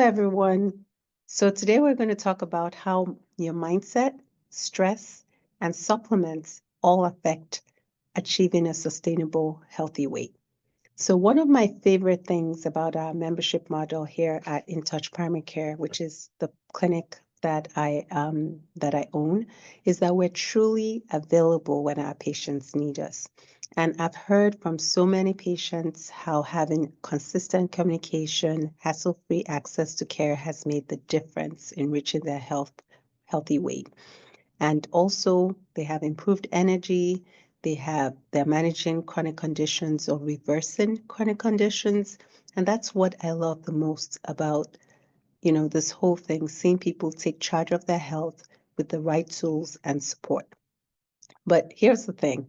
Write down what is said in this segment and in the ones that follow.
everyone. So today we're going to talk about how your mindset, stress, and supplements all affect achieving a sustainable, healthy weight. So one of my favorite things about our membership model here at InTouch Primary Care, which is the clinic that I own, is that we're truly available when our patients need us. And I've heard from so many patients how having consistent communication, hassle-free access to care has made the difference in reaching their healthy weight. And also they have improved energy, they're managing chronic conditions or reversing chronic conditions. And that's what I love the most about, this whole thing, seeing people take charge of their health with the right tools and support. But here's the thing.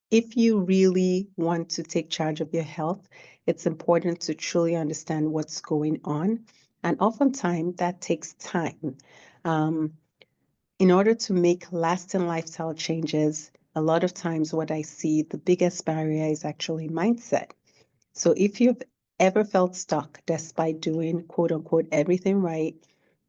If you really want to take charge of your health, it's important to truly understand what's going on. And oftentimes that takes time. In order to make lasting lifestyle changes, a lot of times what I see, the biggest barrier is actually mindset. So if you've ever felt stuck despite doing quote unquote everything right,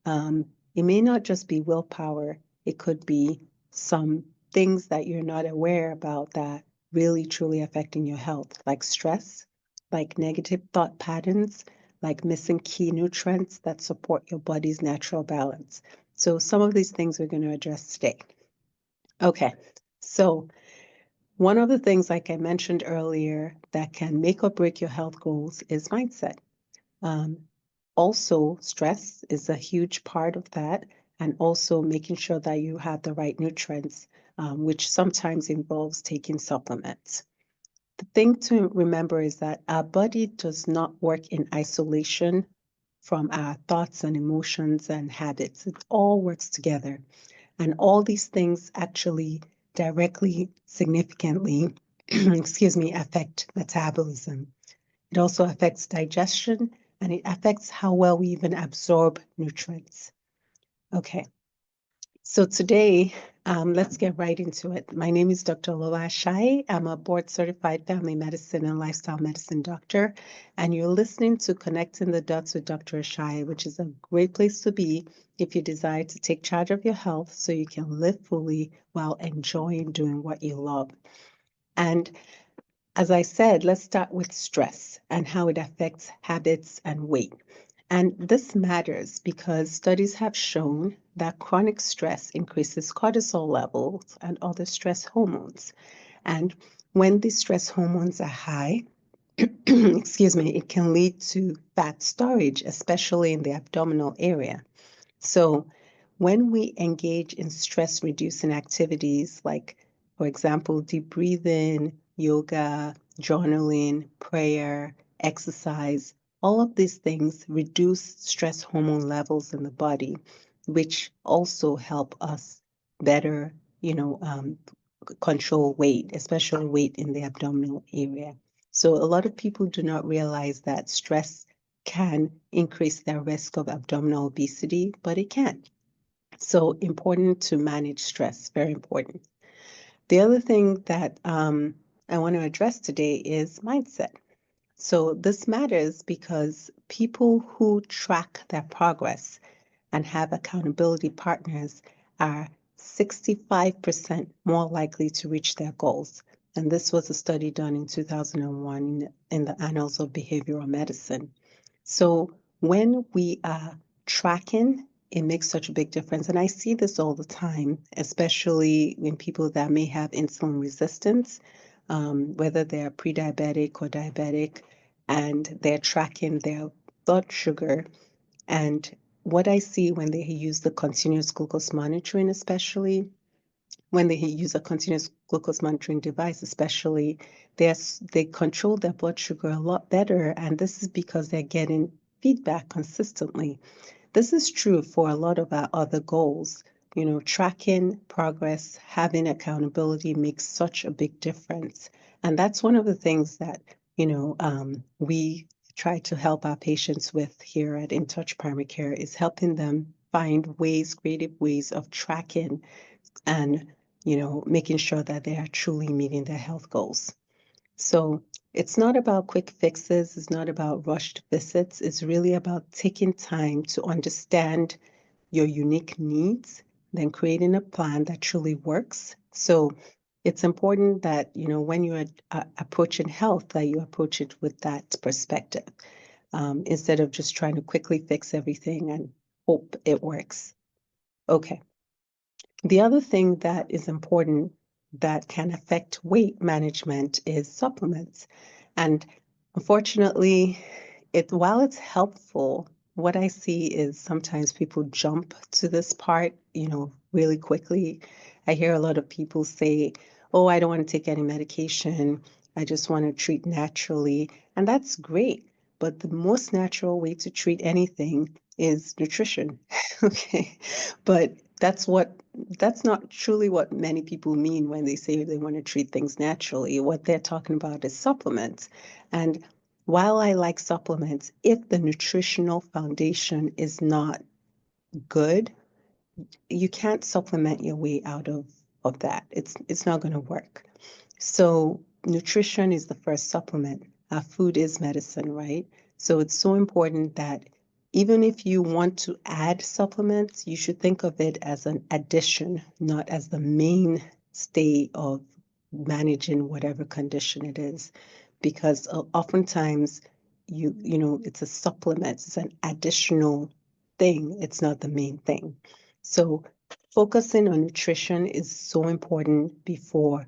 it may not just be willpower, it could be some things that you're not aware about that really truly affecting your health, like stress, like negative thought patterns, like missing key nutrients that support your body's natural balance. So some of these things we're going to address today. Okay, so one of the things, like I mentioned earlier, that can make or break your health goals is mindset. Also, stress is a huge part of that, and also making sure that you have the right nutrients, which sometimes involves taking supplements. The thing to remember is that our body does not work in isolation from our thoughts and emotions and habits. It all works together. And all these things actually directly, significantly, affect metabolism. It also affects digestion, and it affects how well we even absorb nutrients. Okay, so today, let's get right into it. My name is Dr. Ashaye. I'm a board-certified family medicine and lifestyle medicine doctor, and you're listening to Connecting the Dots with Dr. Ashaye, which is a great place to be if you desire to take charge of your health so you can live fully while enjoying doing what you love. And as I said, let's start with stress and how it affects habits and weight. And this matters because studies have shown that chronic stress increases cortisol levels and other stress hormones. And when these stress hormones are high, it can lead to fat storage, especially in the abdominal area. So when we engage in stress reducing activities like, for example, deep breathing, yoga, journaling, prayer, exercise, all of these things reduce stress hormone levels in the body, which also help us better, control weight, especially weight in the abdominal area. So a lot of people do not realize that stress can increase their risk of abdominal obesity, but it can. So important to manage stress, very important. The other thing that I want to address today is mindset. So this matters because people who track their progress and have accountability partners are 65% more likely to reach their goals. And this was a study done in 2001 in the Annals of Behavioral Medicine. So when we are tracking, it makes such a big difference. And I see this all the time, especially in people that may have insulin resistance, whether they're pre-diabetic or diabetic, and they're tracking their blood sugar. And what I see when they use the continuous glucose monitoring, especially when they use a continuous glucose monitoring device, especially, they control their blood sugar a lot better. And this is because they're getting feedback consistently. This is true for a lot of our other goals. Tracking progress, having accountability makes such a big difference. And that's one of the things that, we try to help our patients with here at InTouch Primary Care is helping them find creative ways of tracking and, making sure that they are truly meeting their health goals. So it's not about quick fixes, it's not about rushed visits. It's really about taking time to understand your unique needs, then creating a plan that truly works. So it's important that, when you're approaching health, that you approach it with that perspective, instead of just trying to quickly fix everything and hope it works. Okay. The other thing that is important that can affect weight management is supplements. And unfortunately, while it's helpful, what I see is sometimes people jump to this part, really quickly. I hear a lot of people say, "Oh, I don't want to take any medication. I just want to treat naturally." And that's great. But the most natural way to treat anything is nutrition. Okay. But that's not truly what many people mean when they say they want to treat things naturally. What they're talking about is supplements. And while I like supplements, if the nutritional foundation is not good, you can't supplement your way out of that. It's not going to work. So nutrition is the first supplement. Our food is medicine, right? So it's so important that even if you want to add supplements, you should think of it as an addition, not as the mainstay of managing whatever condition it is. Because oftentimes it's a supplement, it's an additional thing, it's not the main thing. So focusing on nutrition is so important before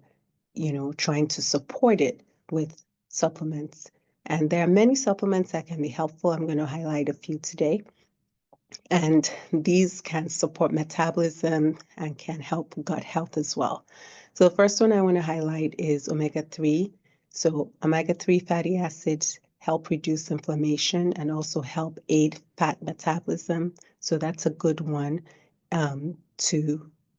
trying to support it with supplements. And there are many supplements that can be helpful. I'm going to highlight a few today. And these can support metabolism and can help gut health as well. So the first one I want to highlight is omega-3. So omega-3 fatty acids help reduce inflammation and also help aid fat metabolism. So that's a good one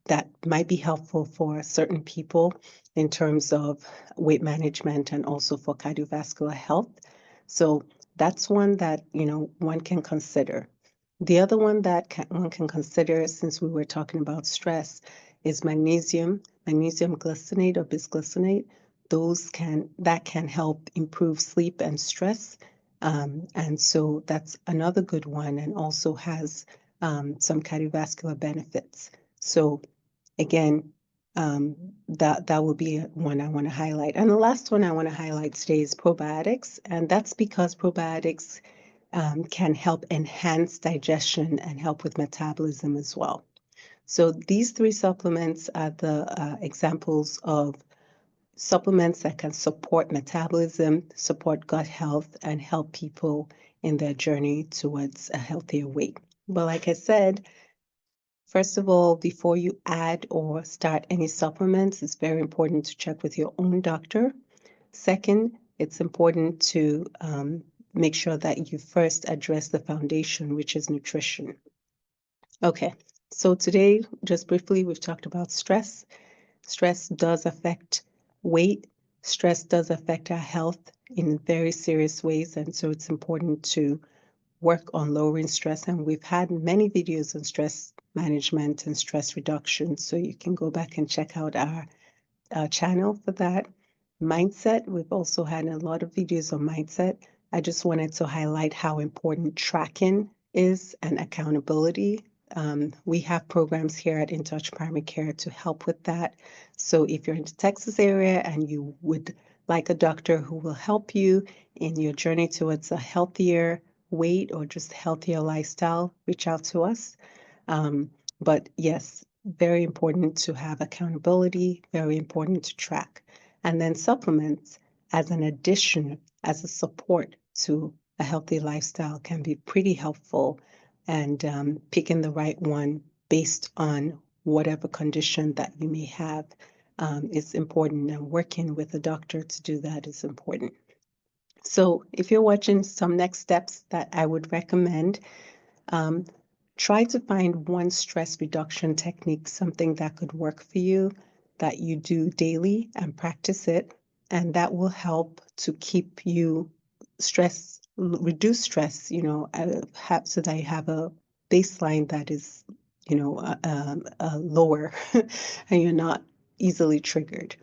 that might be helpful for certain people in terms of weight management and also for cardiovascular health. So that's one that one can consider. The other one that one can consider, since we were talking about stress, is magnesium glycinate or bisglycinate. That can help improve sleep and stress. And so that's another good one, and also has some cardiovascular benefits. So again, that will be one I want to highlight. And the last one I want to highlight today is probiotics, and that's because probiotics can help enhance digestion and help with metabolism as well. So these three supplements are the examples of supplements that can support metabolism, support gut health, and help people in their journey towards a healthier weight. But like I said, first of all, before you add or start any supplements, it's very important to check with your own doctor. Second, it's important to make sure that you first address the foundation, which is nutrition. Okay, so today, just briefly, we've talked about stress. Stress does affect weight. Stress does affect our health in very serious ways, and so it's important to work on lowering stress. And we've had many videos on stress management and stress reduction, so you can go back and check out our channel for that. Mindset, we've also had a lot of videos on mindset. I just wanted to highlight how important tracking is and accountability. We have programs here at InTouch Primary Care to help with that. So if you're in the Texas area and you would like a doctor who will help you in your journey towards a healthier weight or just healthier lifestyle, reach out to us. But yes, very important to have accountability, very important to track. And then supplements as an addition, as a support to a healthy lifestyle can be pretty helpful, and picking the right one based on whatever condition that you may have is important, and working with a doctor to do that is important. So if you're watching, some next steps that I would recommend, try to find one stress reduction technique, something that could work for you, that you do daily, and practice it. And that will help to keep you reduce stress, so that you have a baseline that is, lower and you're not easily triggered.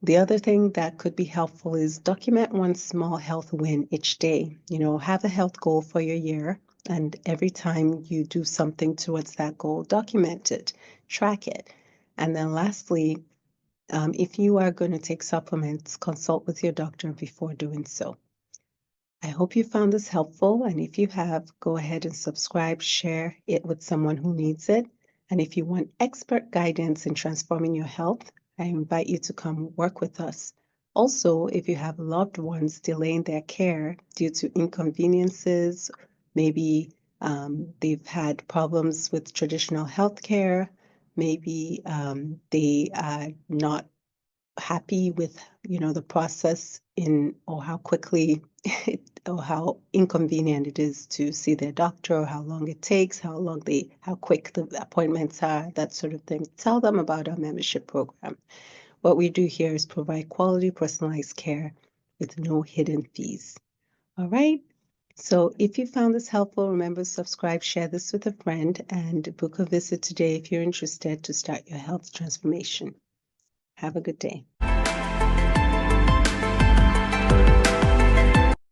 The other thing that could be helpful is document one small health win each day. Have a health goal for your year, and every time you do something towards that goal, document it, track it. And then lastly, if you are going to take supplements, consult with your doctor before doing so. I hope you found this helpful, and if you have, go ahead and subscribe, share it with someone who needs it. And if you want expert guidance in transforming your health, I invite you to come work with us. Also, if you have loved ones delaying their care due to inconveniences, maybe they've had problems with traditional health care, maybe they are not happy with the process or how quickly or how inconvenient it is to see their doctor, or how long it takes, how quick the appointments are, that sort of thing. Tell them about our membership program. What we do here is provide quality personalized care with no hidden fees. All right. So if you found this helpful, remember to subscribe, share this with a friend, and book a visit today if you're interested to start your health transformation. Have a good day.